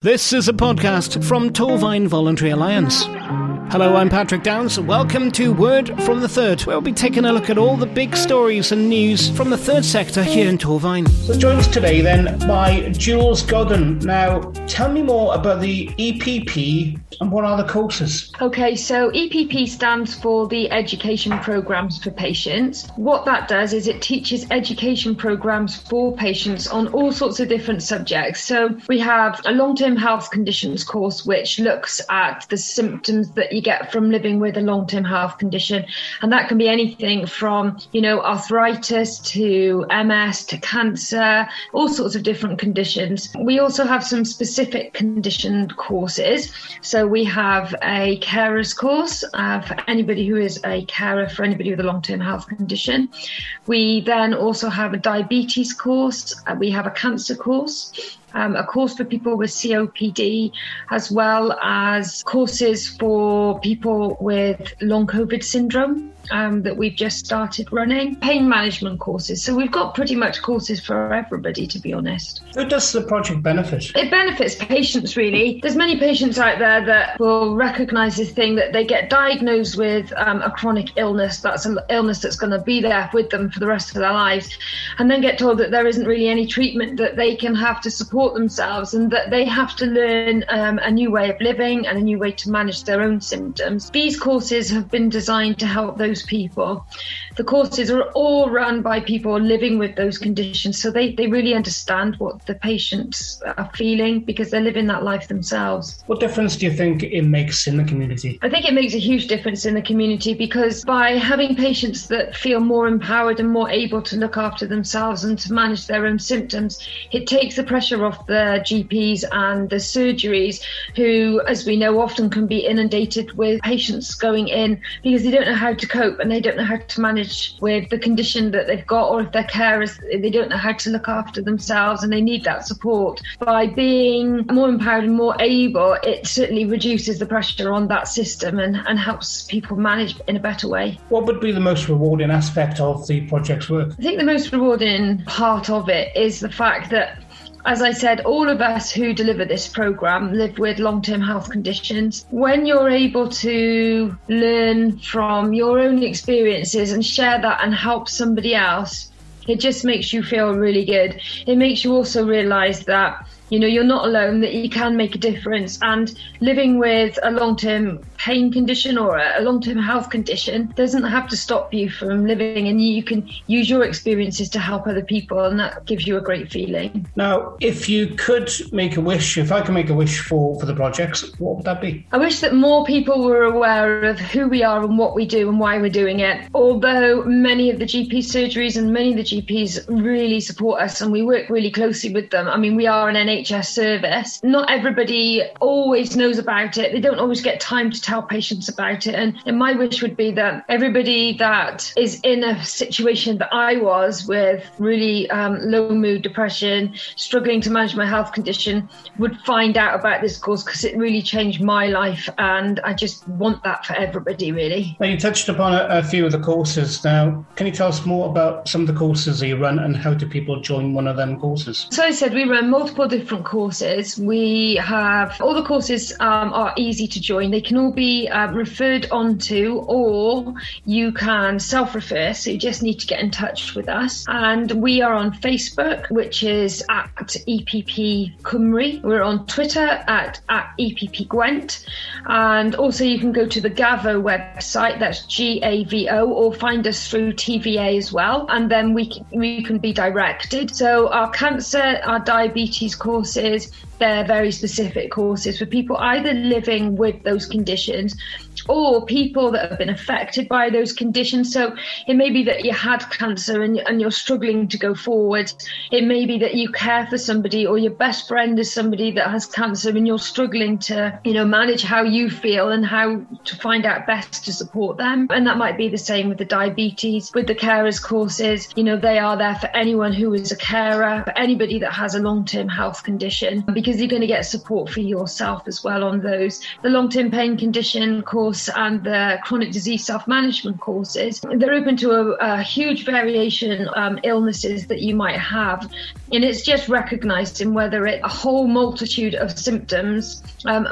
This is a podcast from Torvine Voluntary Alliance. Hello, I'm Patrick Downs. Welcome to Word from the Third, where we'll be taking a look at all the big stories and news from the third sector here in Torvine. So joined today then by Jules Godden. Now, tell me more about the EPP and what are the courses? Okay, so EPP stands for the Education Programmes for Patients. What that does is it teaches education programmes for patients on all sorts of different subjects. So we have a long-term health conditions course, which looks at the symptoms that you get from living with a long-term health condition. And that can be anything from, arthritis to MS to cancer, all sorts of different conditions. We also have some specific condition courses. So we have a carers course for anybody who is a carer for anybody with a long-term health condition. We then also have a diabetes course. We have a cancer course. A course for people with COPD, as well as courses for people with long COVID syndrome that we've just started running, pain management courses. So we've got pretty much courses for everybody, to be honest. Who does the project benefit? It benefits patients, really. There's many patients out there that will recognise this thing, that they get diagnosed with a chronic illness. That's an illness that's going to be there with them for the rest of their lives, and then get told that there isn't really any treatment that they can have to support themselves, and that they have to learn a new way of living and a new way to manage their own symptoms. These courses have been designed to help those people. The courses are all run by people living with those conditions, so they really understand what the patients are feeling because they're living that life themselves. What difference do you think it makes in the community? I think it makes a huge difference in the community, because by having patients that feel more empowered and more able to look after themselves and to manage their own symptoms, it takes the pressure off the GPs and the surgeries, who, as we know, often can be inundated with patients going in because they don't know how to cope and they don't know how to manage with the condition that they've got, or if they're carers, they don't know how to look after themselves and they need that support. By being more empowered and more able, it certainly reduces the pressure on that system and helps people manage in a better way. What would be the most rewarding aspect of the project's work? I think the most rewarding part of it is the fact that, as I said, all of us who deliver this programme live with long-term health conditions. When you're able to learn from your own experiences and share that and help somebody else, it just makes you feel really good. It makes you also realise that you're not alone, that you can make a difference. And living with a long-term pain condition or a long-term health condition doesn't have to stop you from living, and you can use your experiences to help other people, and that gives you a great feeling. Now, if you could make a wish, if I could make a wish for the projects, what would that be? I wish that more people were aware of who we are and what we do and why we're doing it. Although many of the GP surgeries and many of the GPs really support us and we work really closely with them. I mean, we are an NHS service. Not everybody always knows about it. They don't always get time to tell patients about it. And my wish would be that everybody that is in a situation that I was, with really low mood, depression, struggling to manage my health condition, would find out about this course, because it really changed my life. And I just want that for everybody, really. Now, you touched upon a few of the courses. Now, can you tell us more about some of the courses that you run and how do people join one of them courses? So I said we run multiple different courses. We have all the courses are easy to join. They can all be referred onto, or you can self-refer, so you just need to get in touch with us. And we are on Facebook, which is at EPP Cymru. We're on Twitter at EPP Gwent, and also you can go to the Gavo website, that's GAVO, or find us through TVA as well, and then we can be directed. So our cancer, our diabetes courses, they're very specific courses for people either living with those conditions or people that have been affected by those conditions. So it may be that you had cancer and you're struggling to go forward. It may be that you care for somebody, or your best friend is somebody that has cancer and you're struggling to, manage how you feel and how to find out best to support them. And that might be the same with the diabetes. With the carers courses, they are there for anyone who is a carer, for anybody that has a long-term health condition, because because you're going to get support for yourself as well on those. The long-term pain condition course and the chronic disease self-management courses, they're open to a huge variation illnesses that you might have. And it's just recognising whether it's a whole multitude of symptoms,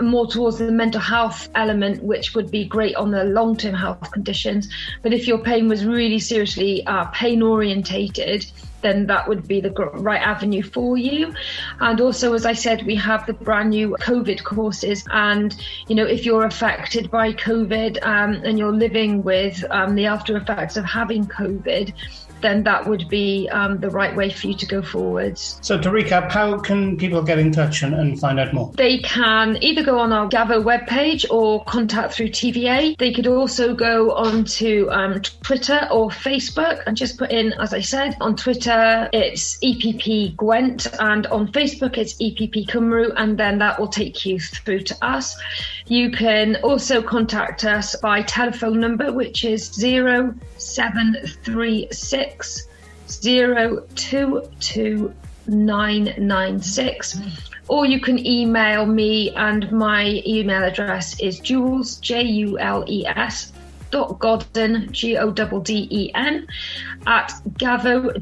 more towards the mental health element, which would be great on the long-term health conditions. But if your pain was really seriously pain orientated, then that would be the right avenue for you. And also, as I said, we have the brand new COVID courses. And, if you're affected by COVID and you're living with the after effects of having COVID, then that would be the right way for you to go forwards. So to recap, how can people get in touch and find out more? They can either go on our Gavo webpage or contact through TVA. They could also go onto Twitter or Facebook and just put in, as I said, on Twitter it's EPP Gwent and on Facebook it's EPP Cymru, and then that will take you through to us. You can also contact us by telephone number, which is 0736 022996, or you can email me, and my email address is Jules, JULES, .Godden, GODDEN, at gavo.org.uk.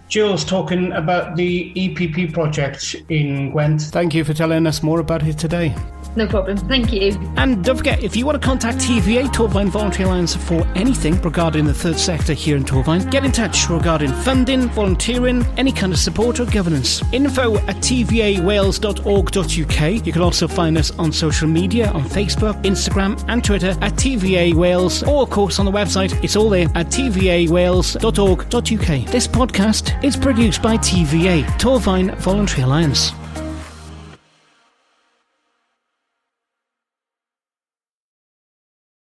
Jules, talking about the EPP project in Gwent. Thank you for telling us more about it today. No problem. Thank you. And don't forget, if you want to contact TVA, Torvine Voluntary Alliance, for anything regarding the third sector here in Torvine, get in touch regarding funding, volunteering, any kind of support or governance. info@tvawales.org.uk. You can also find us on social media on Facebook, Instagram and Twitter at TVA Wales, or of course on the website. It's all there at tvawales.org.uk. This podcast is produced by TVA, Torvine Voluntary Alliance.